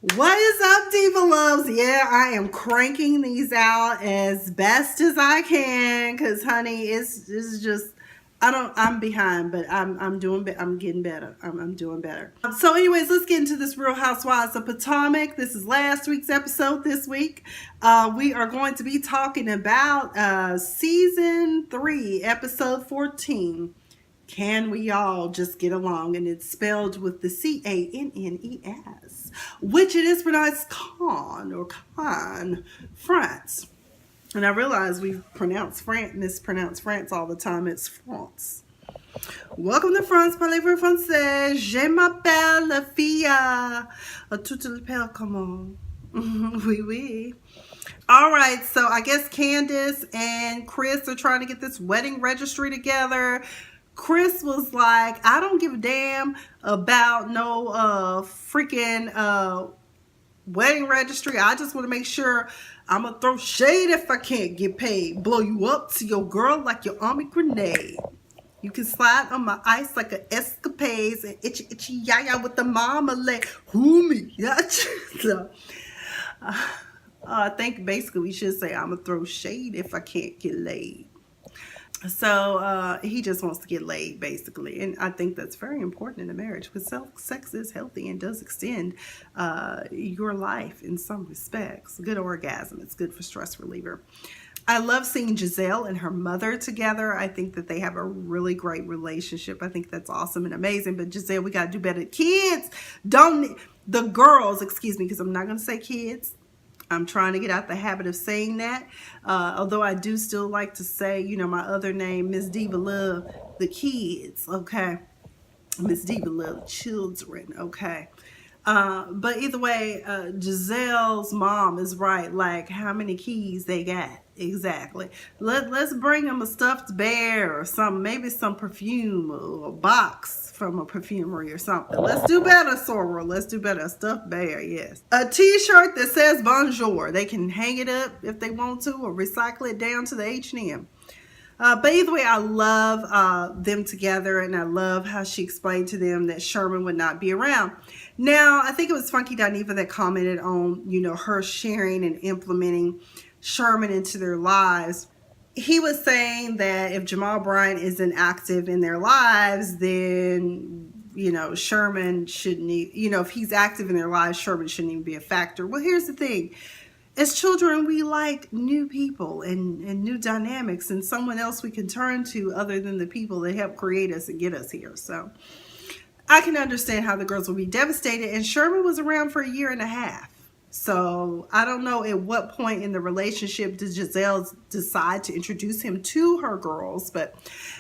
What is up, Diva Loves? Yeah, I am cranking these out as best as I can because, honey, it's just I'm behind, but I'm getting better. I'm doing better. So, anyways, let's get into this Real Housewives of Potomac. This is last week's episode. This week, we are going to be talking about season 3, episode 14. Can we all just get along? And it's spelled with the CANNES, which it is pronounced con or con, France. And I realize we mispronounce France all the time. It's France. Welcome to France, parlez-vous français? Je m'appelle la fille. Tu t'appelles comment? Oui, oui. All right, so I guess Candace and Chris are trying to get this wedding registry together. Chris was like, I don't give a damn about no freaking wedding registry. I just want to make sure I'm going to throw shade if I can't get paid. Blow you up to your girl like your army grenade. You can slide on my ice like an escapades and itchy yaya with the marmalade. Who me? So, I think basically we should say I'm going to throw shade if I can't get laid. So he just wants to get laid, basically. And I think that's very important in a marriage because sex is healthy and does extend your life in some respects. Good orgasm. It's good for stress reliever. I love seeing Gizelle and her mother together. I think that they have a really great relationship. I think that's awesome and amazing. But Gizelle, we got to do better. Kids, the girls, excuse me, because I'm not going to say kids. I'm trying to get out the habit of saying that. Although I do still like to say, you know, my other name, Miss Diva Love, the kids, okay? Miss Diva Love, children, okay? But either way, Giselle's mom is right. Like, how many keys they got? Exactly. Let's bring them a stuffed bear or something. Maybe some perfume or a box from a perfumery or something. Let's do better, Sora. Let's do better. A stuffed bear, yes. A t-shirt that says bonjour. They can hang it up if they want to or recycle it down to the H&M. But either way, I love them together, and I love how she explained to them that Sherman would not be around. Now, I think it was Funky Dineva that commented on, you know, her sharing and implementing Sherman into their lives. He was saying that if Jamal Bryant isn't active in their lives, then, you know, Sherman shouldn't, you know, if he's active in their lives, Sherman shouldn't even be a factor. Well, here's the thing. As children, we like new people and new dynamics and someone else we can turn to other than the people that help create us and get us here. So I can understand how the girls will be devastated. And Sherman was around for 1.5 years. So I don't know at what point in the relationship did Gizelle decide to introduce him to her girls,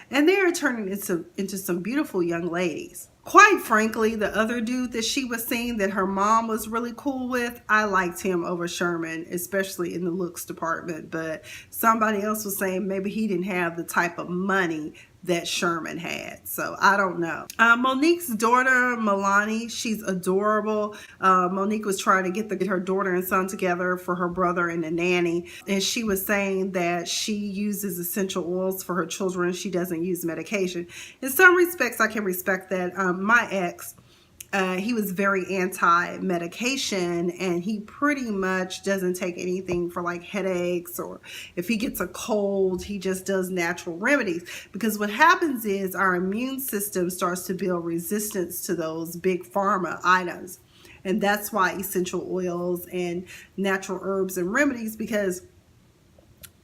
and they are turning into some beautiful young ladies. Quite frankly, the other dude that she was seeing that her mom was really cool with, I liked him over Sherman, especially in the looks department. But somebody else was saying maybe he didn't have the type of money that Sherman had. So I don't know. Monique's daughter, Milani, she's adorable. Monique was trying to get her daughter and son together for her brother and a nanny. And she was saying that she uses essential oils for her children. She doesn't use medication. In some respects, I can respect that. My ex, he was very anti-medication, and he pretty much doesn't take anything for like headaches, or if he gets a cold, he just does natural remedies. Because what happens is our immune system starts to build resistance to those big pharma items. And that's why essential oils and natural herbs and remedies, because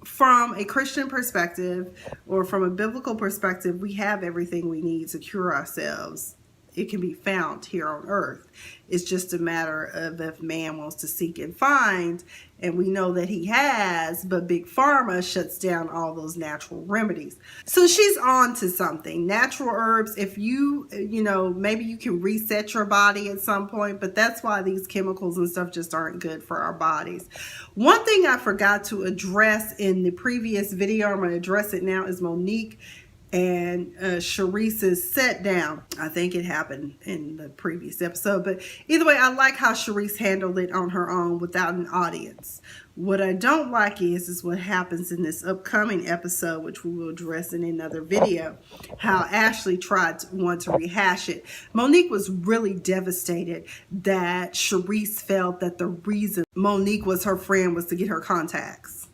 from a Christian perspective or from a biblical perspective, we have everything we need to cure ourselves. It can be found here on earth. It's just a matter of if man wants to seek and find, and we know that he has, but Big Pharma shuts down all those natural remedies. So she's on to something. Natural herbs, if you know, maybe you can reset your body at some point, but that's why these chemicals and stuff just aren't good for our bodies. One thing I forgot to address in the previous video, I'm going to address it now, is Monique and Charisse's set down. I think it happened in the previous episode, but either way, I like how Charisse handled it on her own without an audience. What I don't like is what happens in this upcoming episode, which we will address in another video, how Ashley tried to want to rehash it. Monique was really devastated that Charisse felt that the reason Monique was her friend was to get her contacts.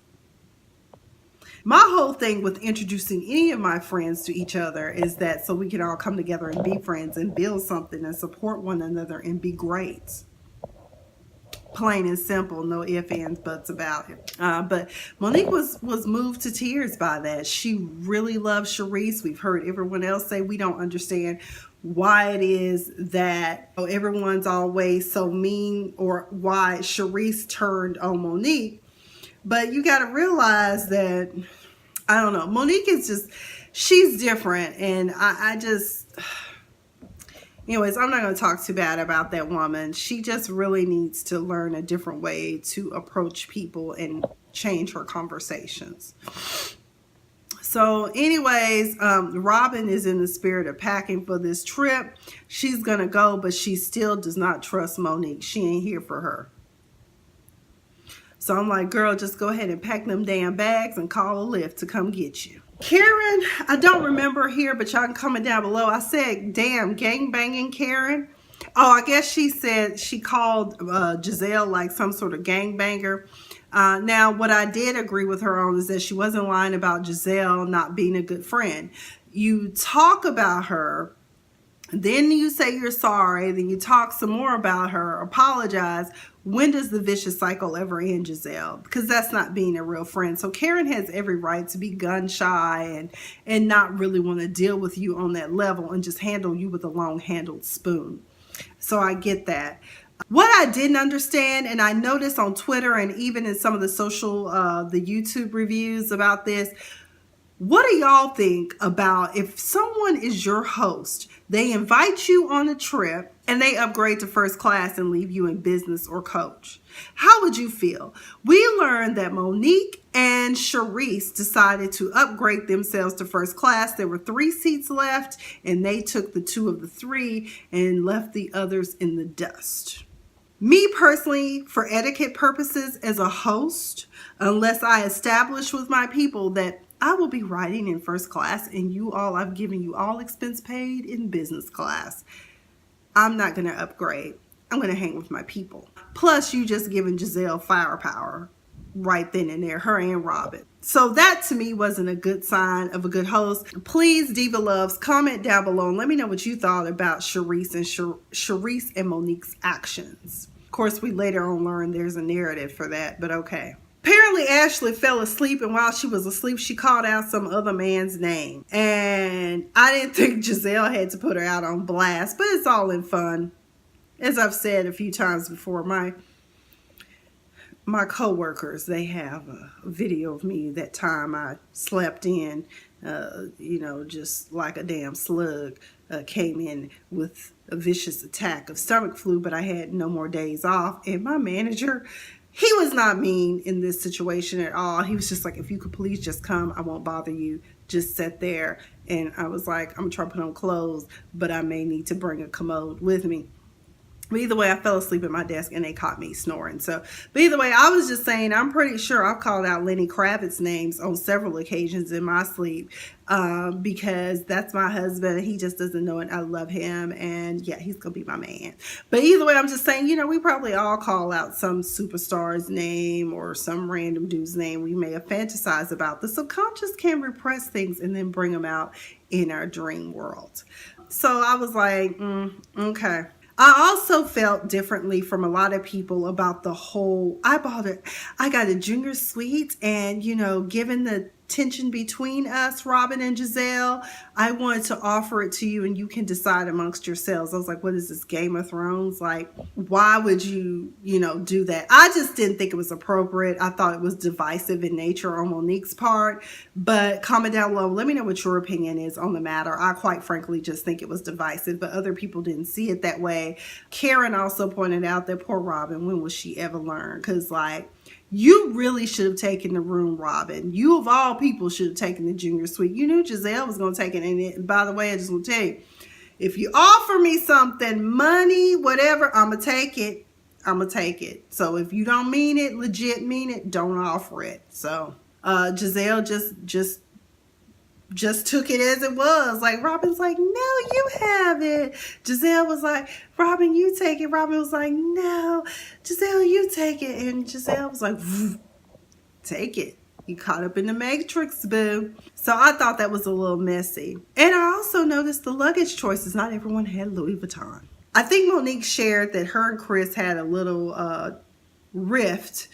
My whole thing with introducing any of my friends to each other is that so we can all come together and be friends and build something and support one another and be great. Plain and simple, no ifs, ands, buts about it. But Monique was moved to tears by that. She really loves Charisse. We've heard everyone else say we don't understand why it is that everyone's always so mean or why Charisse turned on Monique. But you got to realize that, I don't know, Monique is just, she's different. And I just... Anyways, I'm not going to talk too bad about that woman. She just really needs to learn a different way to approach people and change her conversations. So anyways, Robyn is in the spirit of packing for this trip. She's going to go, but she still does not trust Monique. She ain't here for her. So I'm like, girl, just go ahead and pack them damn bags and call a Lyft to come get you. Karen, I don't remember here, but y'all can comment down below. I said, damn, gangbanging Karen. Oh, I guess she said she called Gizelle like some sort of gangbanger. Now, what I did agree with her on is that she wasn't lying about Gizelle not being a good friend. You talk about her, then you say you're sorry, then you talk some more about her, apologize. When does the vicious cycle ever end, Gizelle? Because that's not being a real friend. So Karen has every right to be gun shy and not really want to deal with you on that level and just handle you with a long-handled spoon. So I get that. What I didn't understand, and I noticed on Twitter and even in some of the the YouTube reviews about this, what do y'all think about if someone is your host, they invite you on a trip and they upgrade to first class and leave you in business or coach? How would you feel? We learned that Monique and Charisse decided to upgrade themselves to first class. There were 3 seats left and they took the 2 of the 3 and left the others in the dust. Me personally, for etiquette purposes as a host, unless I establish with my people that I will be riding in first class and I've given you all expense paid in business class, I'm not going to upgrade. I'm going to hang with my people. Plus, you just giving Gizelle firepower right then and there, her and Robyn. So that to me wasn't a good sign of a good host. Please, Diva Loves, comment down below and let me know what you thought about Charisse and Monique's actions. Of course, we later on learned there's a narrative for that, but okay. Apparently, Ashley fell asleep, and while she was asleep, she called out some other man's name. And I didn't think Gizelle had to put her out on blast, but it's all in fun. As I've said a few times before, my co-workers, they have a video of me that time I slept in, just like a damn slug, came in with a vicious attack of stomach flu, but I had no more days off. And my manager, he was not mean in this situation at all. He was just like, if you could please just come, I won't bother you. Just sit there. And I was like, I'm trying to put on clothes, but I may need to bring a commode with me. But either way, I fell asleep at my desk and they caught me snoring. So, but either way, I was just saying, I'm pretty sure I've called out Lenny Kravitz's names on several occasions in my sleep because that's my husband and he just doesn't know it. I love him and yeah, he's going to be my man. But either way, I'm just saying, we probably all call out some superstar's name or some random dude's name we may have fantasized about. The subconscious can repress things and then bring them out in our dream world. So I was like, okay. I also felt differently from a lot of people about the whole, I got a junior suite and, given the tension between us, Robyn and Gizelle, I wanted to offer it to you and you can decide amongst yourselves. I was like, what is this, Game of Thrones? Like, why would you, do that? I just didn't think it was appropriate. I thought it was divisive in nature on Monique's part, but comment down below. Let me know what your opinion is on the matter. I quite frankly just think it was divisive, but other people didn't see it that way. Karen also pointed out that poor Robyn, when will she ever learn? Because like, You really should have taken the room, Robyn. You of all people should have taken the junior suite. You knew Gizelle was going to take it. And by the way, I just want to tell you, if you offer me something, money, whatever, I'm going to take it. I'm going to take it. So if you don't mean it, legit mean it, don't offer it. So Gizelle just took it as it was. Like, Robyn's like, no, you have it. Gizelle was like, Robyn, you take it. Robyn was like, no, Gizelle, you take it. And Gizelle was like, take it. You caught up in the matrix, boo. So I thought that was a little messy. And I also noticed the luggage choices. Not everyone had Louis Vuitton. I think Monique shared that her and Chris had a little rift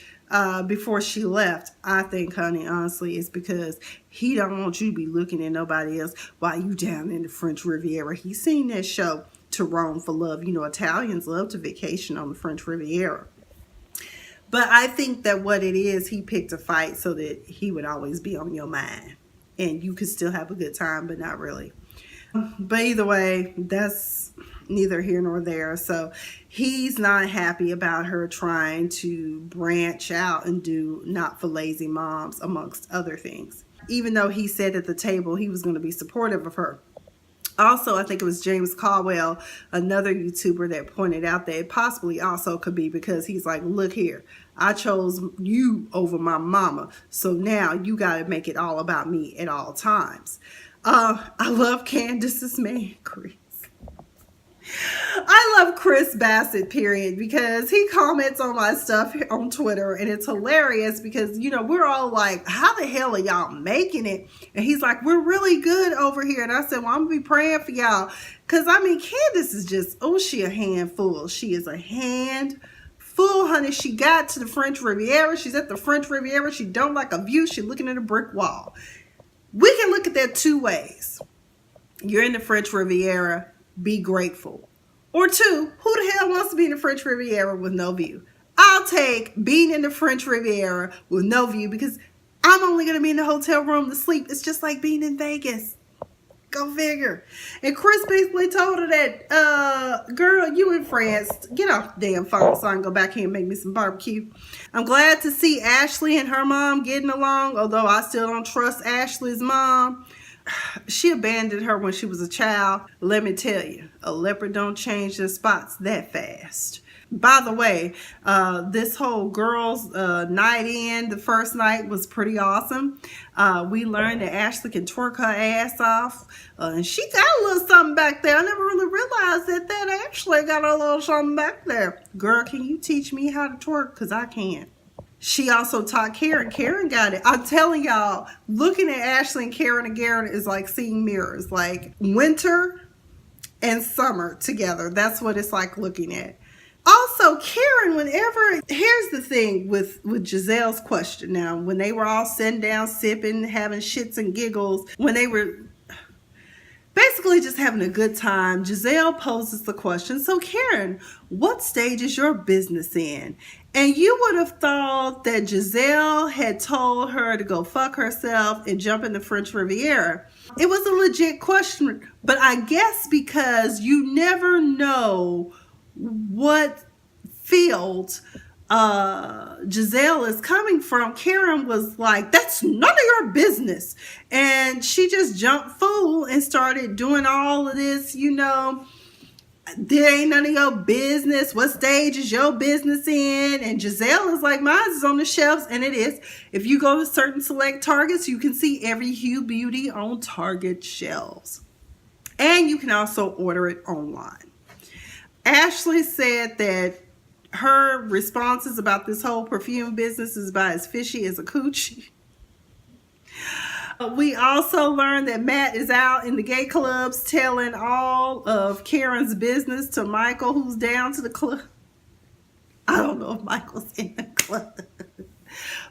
before she left. I think, honey, honestly, it's because he don't want you to be looking at nobody else while you down in the French Riviera. He's seen that show, To Rome for Love. You know, Italians love to vacation on the French Riviera. But I think that what it is, he picked a fight so that he would always be on your mind. And you could still have a good time, but not really. But either way, that's neither here nor there. So he's not happy about her trying to branch out and do Not for Lazy Moms, amongst other things. Even though he said at the table he was going to be supportive of her. Also, I think it was James Caldwell, another YouTuber, that pointed out that it possibly also could be because he's like, look here, I chose you over my mama. So now you got to make it all about me at all times. I love Candace's man, Chris. I love Chris Bassett, period, because he comments on my stuff on Twitter, and it's hilarious because, you know, we're all like, how the hell are y'all making it? And he's like, we're really good over here. And I said, well, I'm going to be praying for y'all because, I mean, Candace is just, oh, she a handful. She is a handful, honey. She got to the French Riviera. She's at the French Riviera. She don't like a view. She's looking at a brick wall. We can look at that two ways. You're in the French Riviera. Be grateful. Or two, who the hell wants to be in the French Riviera with no view? I'll take being in the French Riviera with no view because I'm only going to be in the hotel room to sleep. It's just like being in Vegas. Go figure. And Chris basically told her that, girl, you in France. Get off the damn phone so I can go back here and make me some barbecue. I'm glad to see Ashley and her mom getting along, although I still don't trust Ashley's mom. She abandoned her when she was a child. Let me tell you, a leopard don't change their spots that fast. By the way, this whole girls' night in, the first night was pretty awesome. We learned that Ashley can twerk her ass off. And she got a little something back there. I never really realized that Ashley got a little something back there. Girl, can you teach me how to twerk? Because I can't. She also taught Karen. Karen got it. I'm telling y'all, looking at Ashley and Karen again is like seeing mirrors. Like winter and summer together. That's what it's like looking at. Also, Karen, here's the thing with Gizelle's question now, when they were all sitting down, sipping, having shits and giggles, when they were basically just having a good time, Gizelle poses the question, so Karen, what stage is your business in? And you would have thought that Gizelle had told her to go fuck herself and jump in the French Riviera. It was a legit question, but I guess because you never know what field Gizelle is coming from, Karen was like, that's none of your business. And she just jumped full and started doing all of this, you know, there ain't none of your business. What stage is your business in? And Gizelle is like, mine is on the shelves. And it is. If you go to certain select Targets, you can see every Hue Beauty on Target shelves. And you can also order it online. Ashley said that her responses about this whole perfume business is about as fishy as a coochie. We also learned that Matt is out in the gay clubs telling all of Karen's business to Michael, who's down to the club. I don't know if Michael's in the club.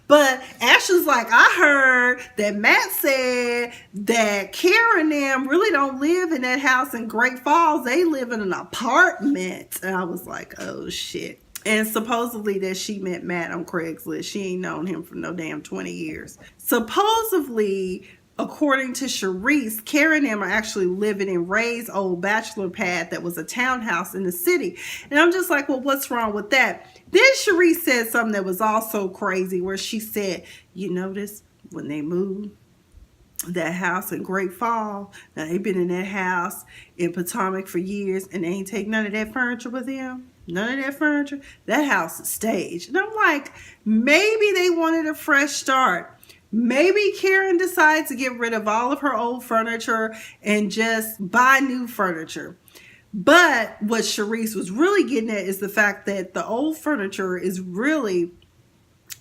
But Ashley's like, I heard that Matt said that Karen and them really don't live in that house in Great Falls. They live in an apartment. And I was like, oh shit. And supposedly that she met Matt on Craigslist. She ain't known him for no damn 20 years. Supposedly according to Sharice, Karen and them are actually living in Ray's old bachelor pad that was a townhouse in the city. And I'm just like, well, what's wrong with that? Then Sharice said something that was also crazy, where she said, you notice when they moved that house in Great Fall, now they've been in that house in Potomac for years, and they ain't take none of that furniture with them. None of that furniture. That house is staged. And I'm like, maybe they wanted a fresh start. Maybe Karen decides to get rid of all of her old furniture and just buy new furniture. But what Sharice was really getting at is the fact that the old furniture is really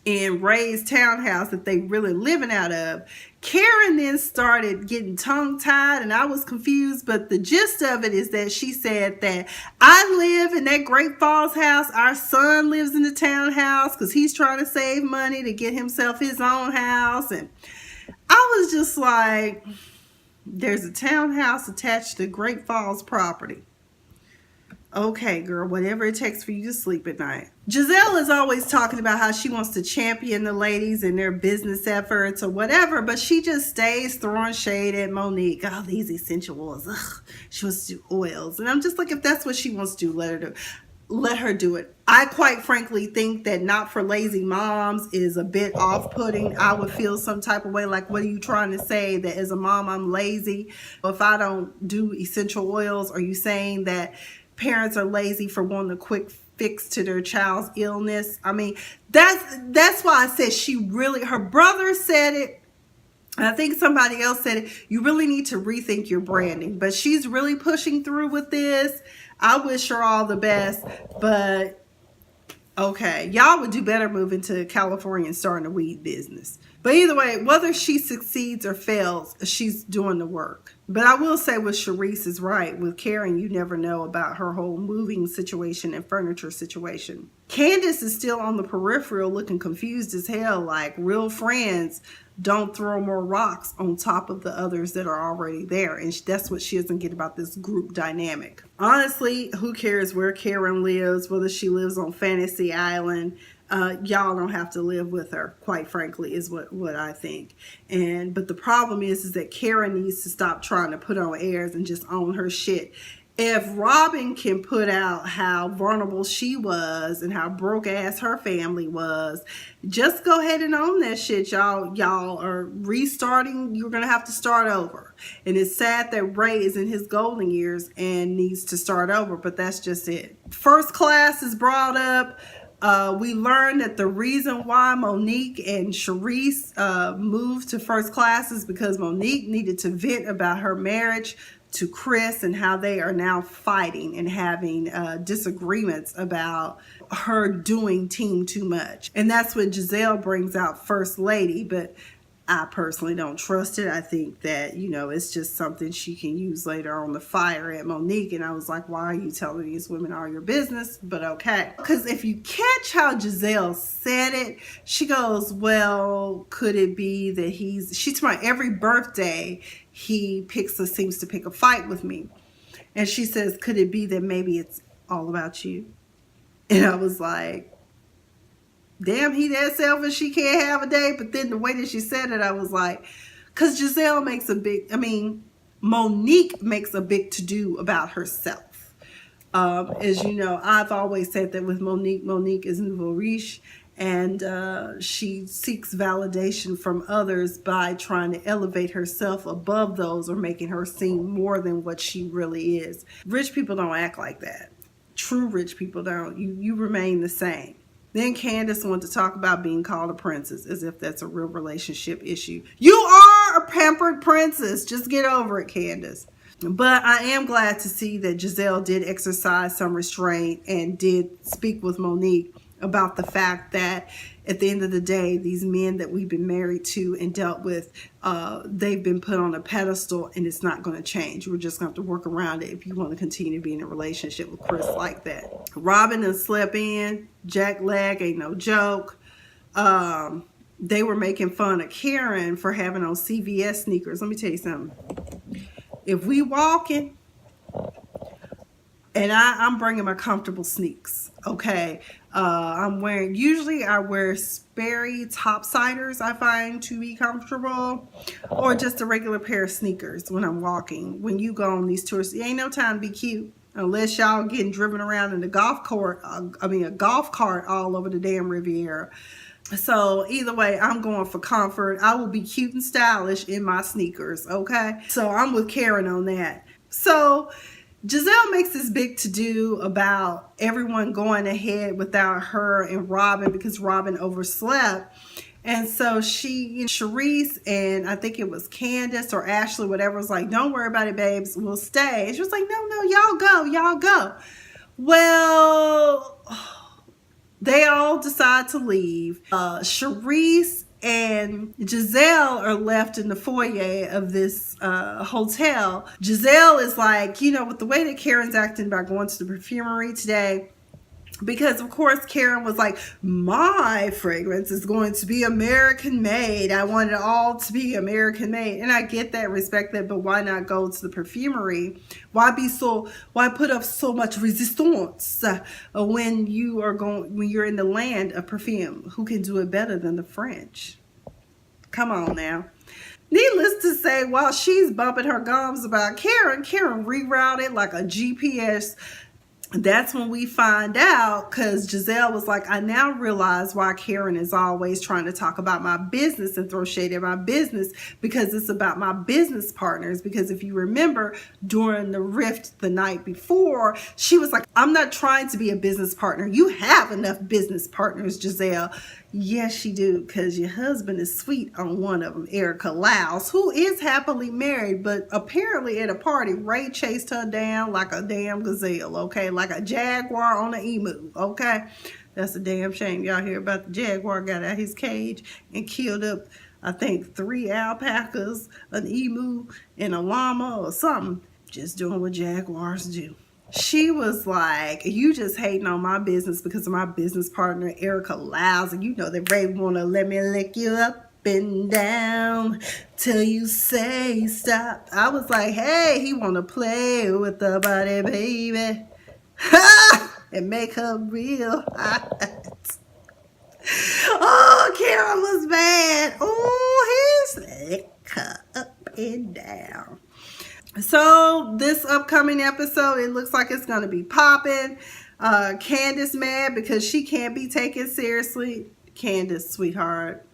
in Ray's townhouse that they really living out of. Karen then started getting tongue-tied, and I was confused, but the gist of it is that she said that I live in that Great Falls house. Our son lives in the townhouse because he's trying to save money to get himself his own house. And I was just like, there's a townhouse attached to Great Falls property. Okay, girl, whatever it takes for you to sleep at night. Gizelle is always talking about how she wants to champion the ladies in their business efforts or whatever, but she just stays throwing shade at Monique. Oh, these essential oils. Ugh, she wants to do oils. And I'm just like, if that's what she wants to do, let her do it. I quite frankly think that Not for Lazy Moms is a bit off-putting. I would feel some type of way like, what are you trying to say? That as a mom, I'm lazy? If I don't do essential oils, are you saying that parents are lazy for wanting a quick fix to their child's illness? I mean, that's why I said her brother said it, and I think somebody else said it. You really need to rethink your branding. But she's really pushing through with this. I wish her all the best, but okay, y'all would do better moving to California and starting a weed business. But either way, whether she succeeds or fails, she's doing the work. But I will say with Sharice is right. With Karen, you never know about her whole moving situation and furniture situation. Candace is still on the peripheral looking confused as hell, like real friends don't throw more rocks on top of the others that are already there. And that's what she doesn't get about this group dynamic. Honestly, who cares where Karen lives, whether she lives on Fantasy Island? Y'all don't have to live with her, quite frankly, is what I think. But the problem is that Karen needs to stop trying to put on airs and just own her shit. If Robyn can put out how vulnerable she was and how broke ass her family was, just go ahead and own that shit, y'all. Y'all are restarting. You're going to have to start over. And it's sad that Ray is in his golden years and needs to start over, but that's just it. First class is brought up. We learned that the reason why Monique and Sharice moved to first class is because Monique needed to vent about her marriage to Chris and how they are now fighting and having disagreements about her doing team too much. And that's what Gizelle brings out First Lady, but I personally don't trust it. I think that, it's just something she can use later on to fire at Monique. And I was like, why are you telling these women all your business? But okay. Because if you catch how Gizelle said it, she goes, well, could it be that she's talking about every birthday he seems to pick a fight with me. And she says, could it be that maybe it's all about you? And I was like, damn, he that selfish, she can't have a day. But then the way that she said it, I was like, because Monique makes a big to-do about herself. As you know, I've always said that with Monique is nouveau riche, and she seeks validation from others by trying to elevate herself above those or making her seem more than what she really is. Rich people don't act like that. True rich people don't. You remain the same. Then Candace wanted to talk about being called a princess, as if that's a real relationship issue. You are a pampered princess. Just get over it, Candace. But I am glad to see that Gizelle did exercise some restraint and did speak with Monique about the fact that at the end of the day, these men that we've been married to and dealt with, they've been put on a pedestal and it's not going to change. We're just going to have to work around it if you want to continue to be in a relationship with Chris like that. Robyn done slept in. Jack leg ain't no joke. They were making fun of Karen for having on CVS sneakers. Let me tell you something. If we walking, And I'm bringing my comfortable sneaks, okay? Usually I wear Sperry topsiders I find to be comfortable, or just a regular pair of sneakers when I'm walking. When you go on these tours, it ain't no time to be cute unless y'all getting driven around in a golf cart all over the damn Riviera. So either way, I'm going for comfort. I will be cute and stylish in my sneakers, okay? So I'm with Karen on that. So Gizelle makes this big to-do about everyone going ahead without her and Robyn because Robyn overslept. And so Sharice and I think it was Candace or Ashley, whatever, was like, don't worry about it, babes, we'll stay. And she was like, no, y'all go. Well, they all decide to leave. Sharice and Gizelle are left in the foyer of this hotel. Gizelle is like, with the way that Karen's acting about going to the perfumery today, because of course Karen was like, my fragrance is going to be American made. I want it all to be American made. And I get that, respect that, but why not go to the perfumery? Why put up so much resistance when you're in the land of perfume? Who can do it better than the French? Come on now. Needless to say, while she's bumping her gums about Karen rerouted like a GPS. That's when we find out, because Gizelle was like, I now realize why Karen is always trying to talk about my business and throw shade at my business, because it's about my business partners. Because if you remember, during the rift the night before, she was like, I'm not trying to be a business partner. You have enough business partners, Gizelle. Yes, you do, because your husband is sweet on one of them, Erica Lyles, who is happily married, but apparently at a party, Ray chased her down like a damn gazelle, okay? Like a jaguar on an emu, okay? That's a damn shame. Y'all hear about the jaguar got out his cage and killed up, I think, 3 alpacas, an emu, and a llama or something. Just doing what jaguars do. She was like, you just hating on my business because of my business partner, Erica Lyles. And you know that Ray want to let me lick you up and down till you say stop. I was like, hey, he want to play with the body, baby. And make her real hot. Oh, Karen was bad. Oh, he's lick her up and down. So this upcoming episode, it looks like it's going to be popping. Candace mad because she can't be taken seriously. Candace, sweetheart,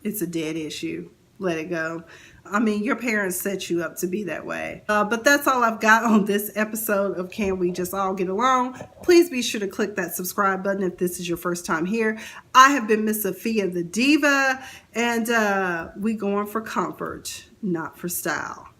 it's a dead issue. Let it go. I mean, your parents set you up to be that way. But that's all I've got on this episode of Can We Just All Get Along? Please be sure to click that subscribe button if this is your first time here. I have been Miss Sophia the Diva, and we going for comfort, not for style.